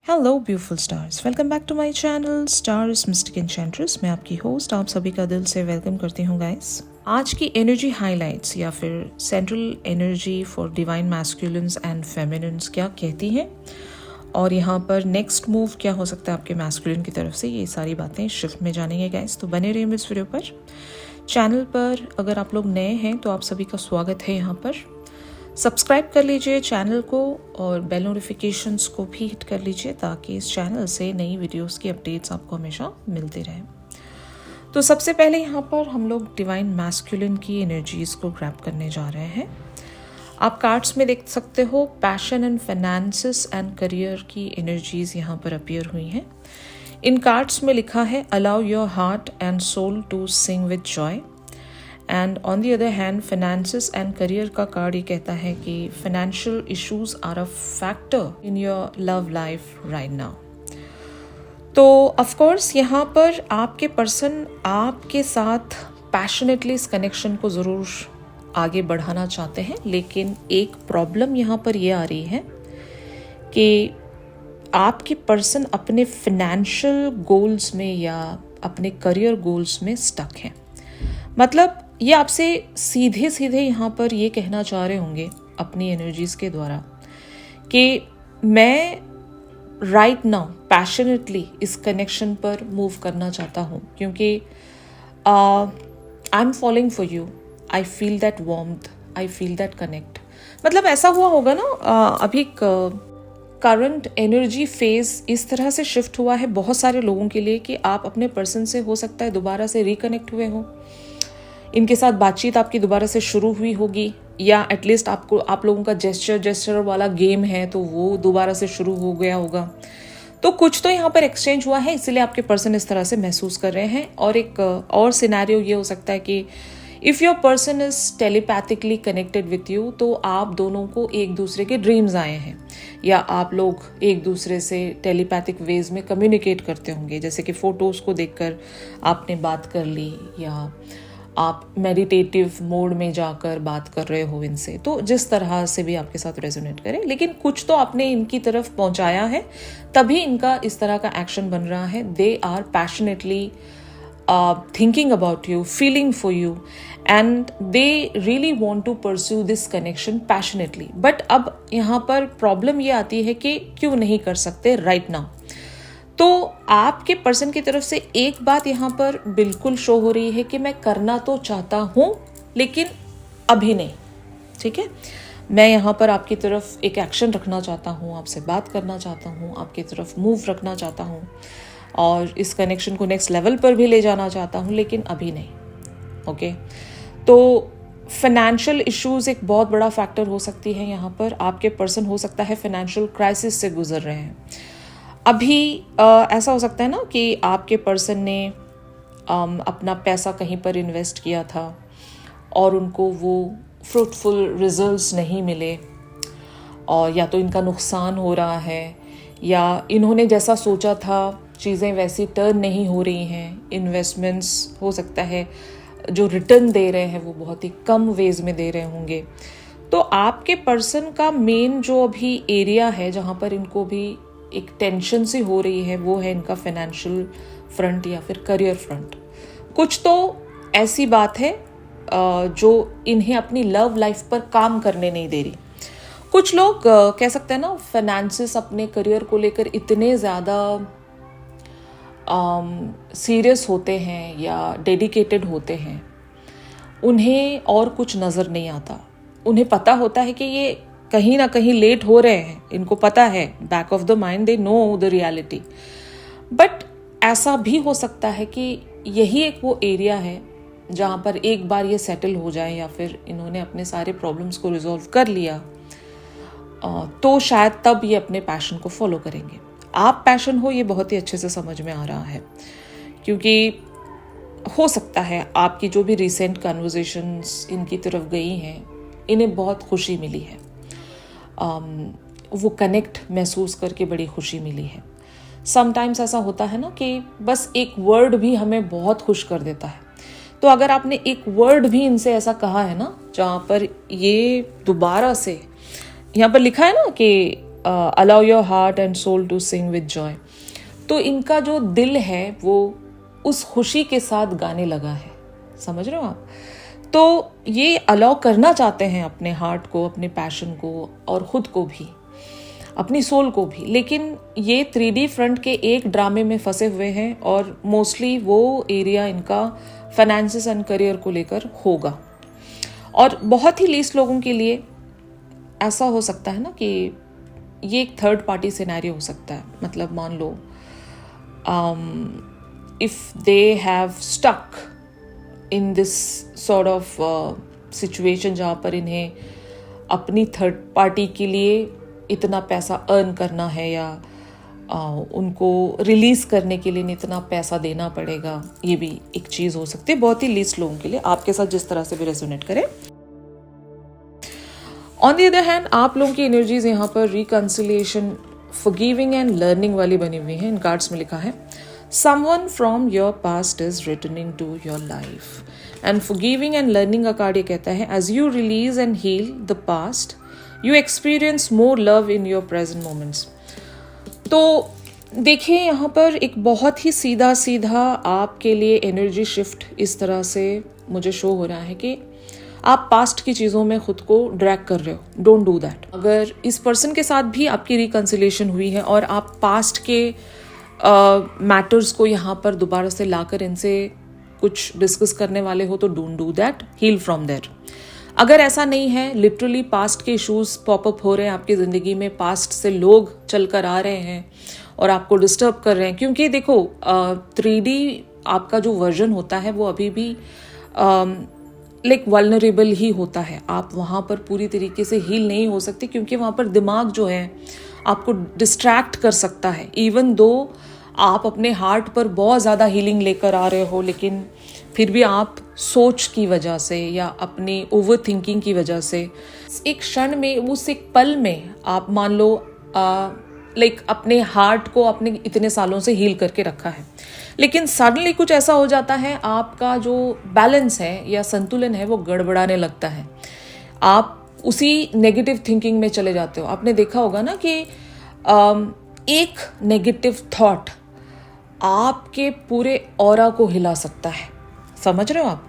Hello beautiful stars, welcome back to my channel stars mystic enchantress. मैं आपकी host आप सभी का दिल से वेलकम करती हूँ गाइस। आज की एनर्जी हाइलाइट्स या फिर central energy for divine masculines and feminines क्या कहती हैं और यहाँ पर नेक्स्ट मूव क्या हो सकता है आपके मैस्कुलिन की तरफ से, ये सारी बातें शिफ्ट में जानेंगे गाइस। तो बने रहिए इस वीडियो पर। चैनल पर अगर आप लोग नए हैं तो आप सभी का स्वागत है यहाँ पर। सब्सक्राइब कर लीजिए चैनल को और बेल नोटिफिकेशंस को भी हिट कर लीजिए ताकि इस चैनल से नई वीडियोस की अपडेट्स आपको हमेशा मिलती रहे। तो सबसे पहले यहाँ पर हम लोग डिवाइन मैस्कुलिन की एनर्जीज को ग्रैब करने जा रहे हैं। आप कार्ड्स में देख सकते हो passion and finances and career की एनर्जीज यहाँ पर अपीयर हुई हैं। इन कार्ड्स में लिखा है allow your heart and soul to sing with joy. And on the other hand finances and career का कार्ड ये कहता है कि financial issues are a factor in your love life right now. तो ऑफ कोर्स यहाँ पर आपके person आपके साथ पैशनेटली इस कनेक्शन को ज़रूर आगे बढ़ाना चाहते हैं, लेकिन एक प्रॉब्लम यहाँ पर ये आ रही है कि आपके पर्सन अपने फाइनेंशियल गोल्स में या अपने करियर गोल्स में स्टक हैं। मतलब ये आपसे सीधे सीधे यहाँ पर ये कहना चाह रहे होंगे अपनी एनर्जीज के द्वारा कि मैं राइट नाउ पैशनेटली इस कनेक्शन पर मूव करना चाहता हूँ क्योंकि I am following for you, I feel that warmth, I feel that connect. मतलब ऐसा हुआ होगा ना, अभी करंट एनर्जी फेज इस तरह से शिफ्ट हुआ है बहुत सारे लोगों के लिए कि आप अपने पर्सन से हो सकता है दोबारा से रिकनेक्ट हुए हो, इनके साथ बातचीत आपकी दोबारा से शुरू हुई होगी, या एटलीस्ट आप लोगों का जेस्चर वाला गेम है तो वो दोबारा से शुरू हो गया होगा। तो कुछ तो यहाँ पर एक्सचेंज हुआ है, इसीलिए आपके पर्सन इस तरह से महसूस कर रहे हैं। और एक और सिनेरियो ये हो सकता है कि if your person is telepathically connected with you, तो आप दोनों को एक दूसरे के ड्रीम्स आए हैं या आप लोग एक दूसरे से टेलीपैथिक वेज में कम्युनिकेट करते होंगे, जैसे कि फ़ोटोज़ को देखकर आपने बात कर ली या आप मेडिटेटिव मोड में जाकर बात कर रहे हो इनसे। तो जिस तरह से भी आपके साथ रेजोनेट करे, लेकिन कुछ तो आपने इनकी तरफ पहुंचाया है तभी इनका इस तरह का एक्शन बन रहा है। They are passionately thinking about you, feeling for you and they really want to pursue this connection passionately. But अब यहाँ पर प्रॉब्लम ये आती है कि क्यों नहीं कर सकते राइट नाउ। तो आपके पर्सन की तरफ से एक बात यहाँ पर बिल्कुल शो हो रही है कि मैं करना तो चाहता हूँ लेकिन अभी नहीं, ठीक है। मैं यहाँ पर आपकी तरफ एक एक्शन रखना चाहता हूँ, आपसे बात करना चाहता हूँ, आपकी तरफ मूव रखना चाहता हूँ और इस कनेक्शन को नेक्स्ट लेवल पर भी ले जाना चाहता हूँ, लेकिन अभी नहीं। ओके, तो फाइनेंशियल इश्यूज एक बहुत बड़ा फैक्टर हो सकती है यहाँ पर। आपके पर्सन हो सकता है फाइनेंशियल क्राइसिस से गुजर रहे हैं अभी। ऐसा हो सकता है ना कि आपके पर्सन ने अपना पैसा कहीं पर इन्वेस्ट किया था और उनको वो फ्रूटफुल रिजल्ट्स नहीं मिले, और या तो इनका नुकसान हो रहा है या इन्होंने जैसा सोचा था चीज़ें वैसी टर्न नहीं हो रही हैं। इन्वेस्टमेंट्स हो सकता है जो रिटर्न दे रहे हैं वो बहुत ही कम वेज में दे रहे होंगे। तो आपके पर्सन का मेन जो अभी एरिया है जहाँ पर इनको भी एक टेंशन सी हो रही है वो है इनका फाइनेंशियल फ्रंट या फिर करियर फ्रंट। कुछ तो ऐसी बात है जो इन्हें अपनी लव लाइफ पर काम करने नहीं दे रही। कुछ लोग कह सकते हैं ना, फाइनेंसेस अपने करियर को लेकर इतने ज़्यादा सीरियस होते हैं या डेडिकेटेड होते हैं, उन्हें और कुछ नज़र नहीं आता। उन्हें पता होता है कि ये कहीं ना कहीं लेट हो रहे हैं, इनको पता है, back of the mind they know the reality. But ऐसा भी हो सकता है कि यही एक वो एरिया है जहाँ पर एक बार ये सेटल हो जाए या फिर इन्होंने अपने सारे प्रॉब्लम्स को रिजॉल्व कर लिया तो शायद तब ये अपने पैशन को फॉलो करेंगे। आप पैशन हो ये बहुत ही अच्छे से समझ में आ रहा है, क्योंकि हो सकता है आपकी जो भी रिसेंट कन्वर्सेशंस इनकी तरफ गई हैं इन्हें बहुत खुशी मिली है, वो कनेक्ट महसूस करके बड़ी खुशी मिली है। समटाइम्स ऐसा होता है ना कि बस एक वर्ड भी हमें बहुत खुश कर देता है। तो अगर आपने एक वर्ड भी इनसे ऐसा कहा है ना जहाँ पर ये दोबारा से, यहाँ पर लिखा है ना कि allow your heart and soul to sing with joy. तो इनका जो दिल है वो उस खुशी के साथ गाने लगा है, समझ रहे हो आप। तो ये अलाउ करना चाहते हैं अपने हार्ट को, अपने पैशन को और खुद को भी, अपनी सोल को भी, लेकिन ये 3D फ्रंट के एक ड्रामे में फंसे हुए हैं और मोस्टली वो एरिया इनका फाइनेंसेस एंड करियर को लेकर होगा। और बहुत ही लीस्ट लोगों के लिए ऐसा हो सकता है ना कि ये एक थर्ड पार्टी सिनेरियो हो सकता है। मतलब मान लो if they have stuck in this sort of situation जहाँ पर इन्हें अपनी थर्ड पार्टी के लिए इतना पैसा अर्न करना है या उनको रिलीज करने के लिए इतना पैसा देना पड़ेगा, ये भी एक चीज हो सकती है बहुत ही लीस्ट लोगों के लिए, आपके साथ जिस तरह से भी रेजोनेट करे। ऑन द अदर हैंड आप लोगों की एनर्जीज यहाँ पर रिकंसिलिएशन, फॉरगिविंग एंड लर्निंग वाली बनी हुई है। इन कार्ड्स में लिखा है someone from your past is returning to your life. And forgiving and learning का कार्ड ये कहता है as you release and heal the past you experience more love in your present moments. तो देखिए यहाँ पर एक बहुत ही सीधा सीधा आपके लिए एनर्जी शिफ्ट इस तरह से मुझे शो हो रहा है कि आप पास्ट की चीज़ों में खुद को ड्रैग कर रहे हो। Don't do that. अगर इस पर्सन के साथ भी आपकी रिकंसिलिएशन हुई है और आप पास्ट के मैटर्स को यहाँ पर दोबारा से लाकर इनसे कुछ डिस्कस करने वाले हो तो don't do that, heal from there. अगर ऐसा नहीं है, लिटरली पास्ट के इश्यूज पॉपअप हो रहे हैं आपकी ज़िंदगी में, पास्ट से लोग चल कर आ रहे हैं और आपको डिस्टर्ब कर रहे हैं, क्योंकि देखो 3D आपका जो वर्जन होता है वो अभी भी लाइक वल्नरेबल ही होता है। आप वहाँ पर पूरी तरीके से हील नहीं हो सकते क्योंकि वहाँ पर दिमाग जो है आपको डिस्ट्रैक्ट कर सकता है। इवन दो आप अपने हार्ट पर बहुत ज़्यादा हीलिंग लेकर आ रहे हो, लेकिन फिर भी आप सोच की वजह से या अपनी ओवर थिंकिंग की वजह से एक क्षण में, उस एक पल में आप मान लो लाइक अपने हार्ट को अपने इतने सालों से हील करके रखा है, लेकिन सडनली कुछ ऐसा हो जाता है, आपका जो बैलेंस है या संतुलन है वो गड़बड़ाने लगता है। आप उसी नेगेटिव थिंकिंग में चले जाते हो। आपने देखा होगा ना कि एक नेगेटिव थॉट आपके पूरे ऑरा को हिला सकता है, समझ रहे हो आप।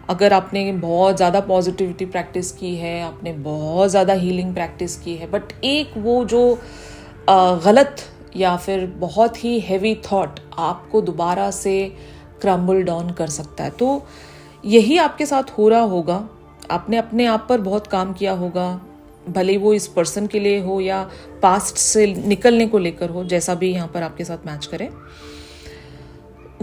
अगर आपने बहुत ज़्यादा पॉजिटिविटी प्रैक्टिस की है, आपने बहुत ज़्यादा हीलिंग प्रैक्टिस की है, बट एक वो जो गलत या फिर बहुत ही हैवी थॉट आपको दोबारा से क्रम्बल डाउन कर सकता है। तो यही आपके साथ हो रहा होगा। आपने अपने आप पर बहुत काम किया होगा, भले वो इस पर्सन के लिए हो या पास्ट से निकलने को लेकर हो, जैसा भी यहाँ पर आपके साथ मैच करे।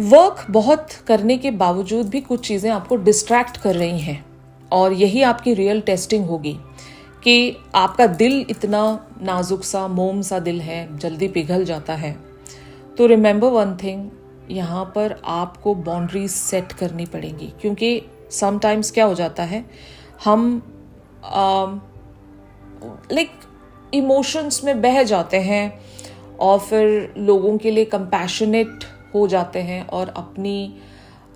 वर्क बहुत करने के बावजूद भी कुछ चीज़ें आपको डिस्ट्रैक्ट कर रही हैं और यही आपकी रियल टेस्टिंग होगी कि आपका दिल इतना नाजुक सा, मोम सा दिल है, जल्दी पिघल जाता है। तो रिमेंबर वन थिंग, यहाँ पर आपको बाउंड्रीज सेट करनी पड़ेंगी, क्योंकि समटाइम्स क्या हो जाता है, हम लाइक इमोशंस में बह जाते हैं और फिर लोगों के लिए कंपैशनेट हो जाते हैं और अपनी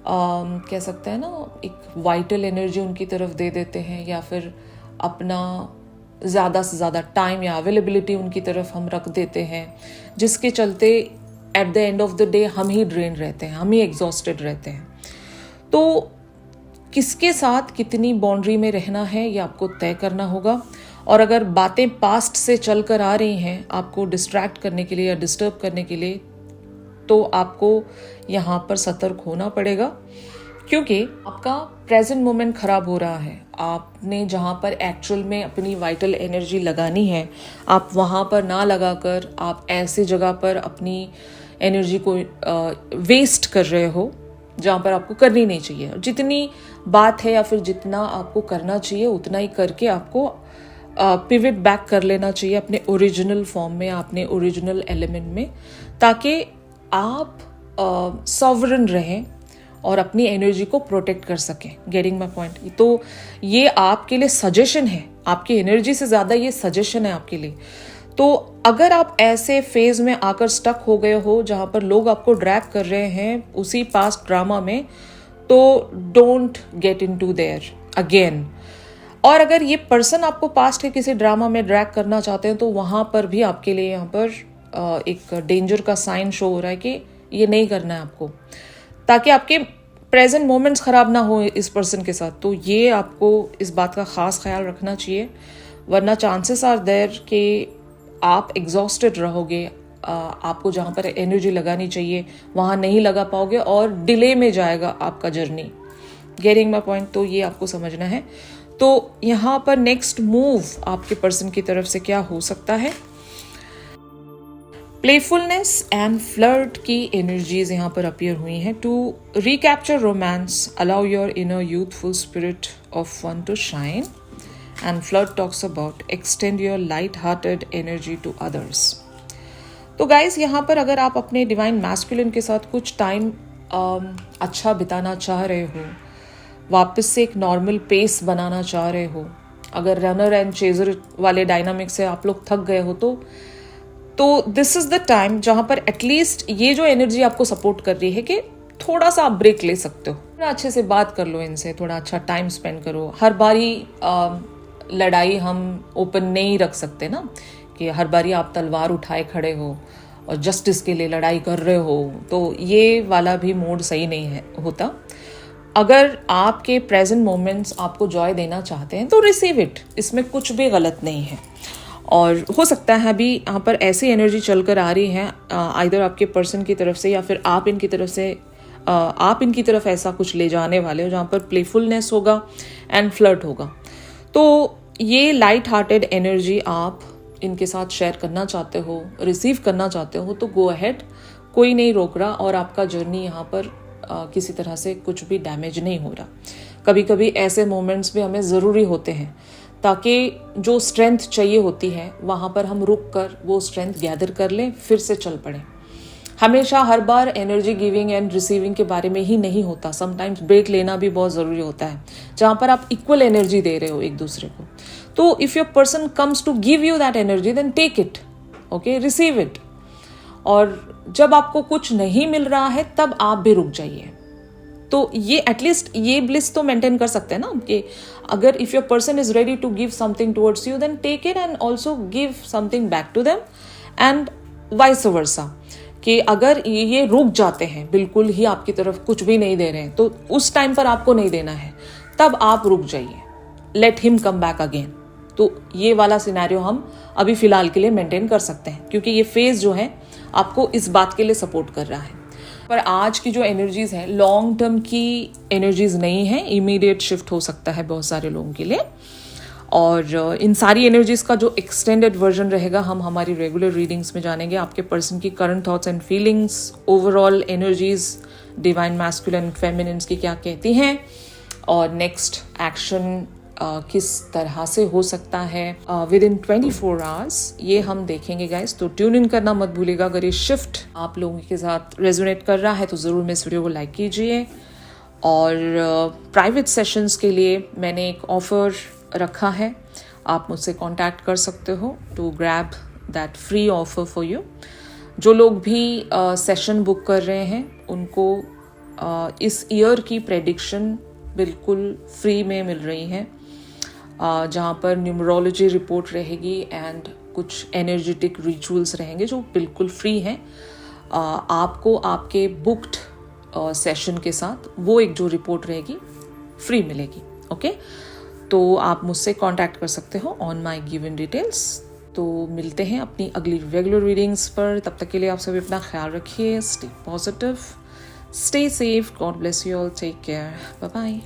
कह सकते हैं ना एक वाइटल एनर्जी उनकी तरफ दे देते हैं, या फिर अपना ज़्यादा से ज़्यादा टाइम या अवेलेबिलिटी उनकी तरफ हम रख देते हैं, जिसके चलते at the end of the day हम ही ड्रेन रहते हैं, हम ही एग्जॉस्टेड रहते हैं। तो किसके साथ कितनी बाउंड्री में रहना है ये आपको तय करना होगा। और अगर बातें पास्ट से चल कर आ रही हैं आपको डिस्ट्रैक्ट करने के लिए या डिस्टर्ब करने के लिए, तो आपको यहाँ पर सतर्क होना पड़ेगा, क्योंकि आपका प्रेजेंट मोमेंट खराब हो रहा है। आपने जहाँ पर एक्चुअल में अपनी वाइटल एनर्जी लगानी है, आप वहाँ पर ना लगाकर आप ऐसी जगह पर अपनी एनर्जी को वेस्ट कर रहे हो जहाँ पर आपको करनी नहीं चाहिए। जितनी बात है या फिर जितना आपको करना चाहिए उतना ही करके आपको पिवट बैक कर लेना चाहिए अपने ओरिजिनल फॉर्म में, अपने ओरिजिनल एलिमेंट में, ताकि आप सॉवरन रहें और अपनी एनर्जी को प्रोटेक्ट कर सकें। Getting my point. तो ये आपके लिए सजेशन है, आपकी एनर्जी से ज़्यादा ये सजेशन है आपके लिए। तो अगर आप ऐसे फेज में आकर स्टक हो गए हो जहाँ पर लोग आपको ड्रैग कर रहे हैं उसी पास्ट ड्रामा में, तो don't get into their again. और अगर ये पर्सन आपको पास्ट के किसी ड्रामा में ड्रैग करना चाहते हैं तो वहाँ पर भी आपके लिए यहाँ पर एक डेंजर का साइन शो हो रहा है कि ये नहीं करना है आपको, ताकि आपके प्रेजेंट मोमेंट्स ख़राब ना हो इस पर्सन के साथ। तो ये आपको इस बात का ख़ास ख्याल रखना चाहिए, वरना चांसेस आर देयर कि आप एग्जॉस्टेड रहोगे, आपको जहाँ पर एनर्जी लगानी चाहिए वहाँ नहीं लगा पाओगे और डिले में जाएगा आपका जर्नी। Getting my point? तो ये आपको समझना है। तो यहाँ पर नेक्स्ट मूव आपके पर्सन की तरफ से क्या हो सकता है? प्लेफुलनेस एंड फ्लर्ट की एनर्जीज यहाँ पर अपीयर हुई हैं। To recapture romance, allow your inner youthful spirit of fun to shine, and flirt talks about extend your light hearted energy to others. तो गाइज यहाँ पर अगर आप अपने डिवाइन मैस्कुलिन के साथ कुछ टाइम अच्छा बिताना चाह रहे हो, वापस से एक नॉर्मल पेस बनाना चाह रहे हो, अगर रनर एंड चेजर वाले डायनामिक से आप लोग थक गए हो तो दिस इज द टाइम जहाँ पर एटलीस्ट ये जो एनर्जी आपको सपोर्ट कर रही है कि थोड़ा सा आप ब्रेक ले सकते हो। थोड़ा अच्छे से बात कर लो इनसे, थोड़ा अच्छा टाइम स्पेंड करो। हर बारी लड़ाई हम ओपन नहीं रख सकते ना, कि हर बारी आप तलवार उठाए खड़े हो और जस्टिस के लिए लड़ाई कर रहे हो, तो ये वाला भी मोड सही नहीं है होता। अगर आपके प्रेजेंट मोमेंट्स आपको जॉय देना चाहते हैं तो रिसीव इट, इसमें कुछ भी गलत नहीं है। और हो सकता है अभी यहाँ पर ऐसी एनर्जी चल कर आ रही है आइदर आपके पर्सन की तरफ से या फिर आप इनकी तरफ से, आप इनकी तरफ ऐसा कुछ ले जाने वाले हो जहाँ पर प्लेफुलनेस होगा एंड फ्लर्ट होगा। तो ये लाइट हार्टेड एनर्जी आप इनके साथ शेयर करना चाहते हो, रिसीव करना चाहते हो, तो गो अहेड, कोई नहीं रोक रहा और आपका जर्नी यहाँ पर किसी तरह से कुछ भी डैमेज नहीं हो रहा। कभी कभी ऐसे मोमेंट्स भी हमें ज़रूरी होते हैं ताकि जो स्ट्रेंथ चाहिए होती है वहाँ पर हम रुक कर वो स्ट्रेंथ गैदर कर लें, फिर से चल पड़ें। हमेशा हर बार एनर्जी गिविंग एंड रिसीविंग के बारे में ही नहीं होता, समटाइम्स ब्रेक लेना भी बहुत ज़रूरी होता है जहाँ पर आप इक्वल एनर्जी दे रहे हो एक दूसरे को। तो if your person comes to give you that energy then take it, okay, receive it. और जब आपको कुछ नहीं मिल रहा है तब आप भी रुक जाइए। तो ये एटलीस्ट ये ब्लिस तो मेंटेन कर सकते हैं ना कि अगर if your person is ready to give something towards you then take it and also give something back to them and vice versa. कि अगर ये रुक जाते हैं, बिल्कुल ही आपकी तरफ कुछ भी नहीं दे रहे हैं, तो उस टाइम पर आपको नहीं देना है, तब आप रुक जाइए, let him come back again. तो ये वाला सिनेरियो हम अभी फिलहाल के लिए मेंटेन कर सकते हैं क्योंकि ये फेज जो है आपको इस बात के लिए सपोर्ट कर रहा है। पर आज की जो एनर्जीज हैं लॉन्ग टर्म की एनर्जीज नहीं है, इमीडिएट शिफ्ट हो सकता है बहुत सारे लोगों के लिए। और इन सारी एनर्जीज का जो एक्सटेंडेड वर्जन रहेगा हम हमारी रेगुलर रीडिंग्स में जानेंगे। आपके पर्सन की current thoughts and feelings, overall energies divine masculine feminines की क्या कहती हैं और नेक्स्ट एक्शन किस तरह से हो सकता है विद इन 24 आवर्स, ये हम देखेंगे गाइस। तो ट्यून इन करना मत भूलिएगा। अगर ये शिफ्ट आप लोगों के साथ रेजोनेट कर रहा है तो ज़रूर मैं इस वीडियो को लाइक कीजिए। और प्राइवेट सेशंस के लिए मैंने एक ऑफ़र रखा है, आप मुझसे कांटेक्ट कर सकते हो to grab that free offer for you. जो लोग भी सेशन बुक कर रहे हैं उनको इस ईयर की प्रेडिक्शन बिल्कुल फ्री में मिल रही है, जहाँ पर न्यूमरोलॉजी रिपोर्ट रहेगी एंड कुछ एनर्जेटिक रिचुअल्स रहेंगे जो बिल्कुल फ्री हैं। आपको आपके बुक्ड सेशन के साथ वो एक जो रिपोर्ट रहेगी फ्री मिलेगी, ओके। तो आप मुझसे कांटेक्ट कर सकते हो ऑन माय गिवन डिटेल्स। तो मिलते हैं अपनी अगली रेगुलर रीडिंग्स पर। तब तक के लिए आप सभी अपना ख्याल रखिए, stay positive, stay safe, God bless you all, take care, bye bye.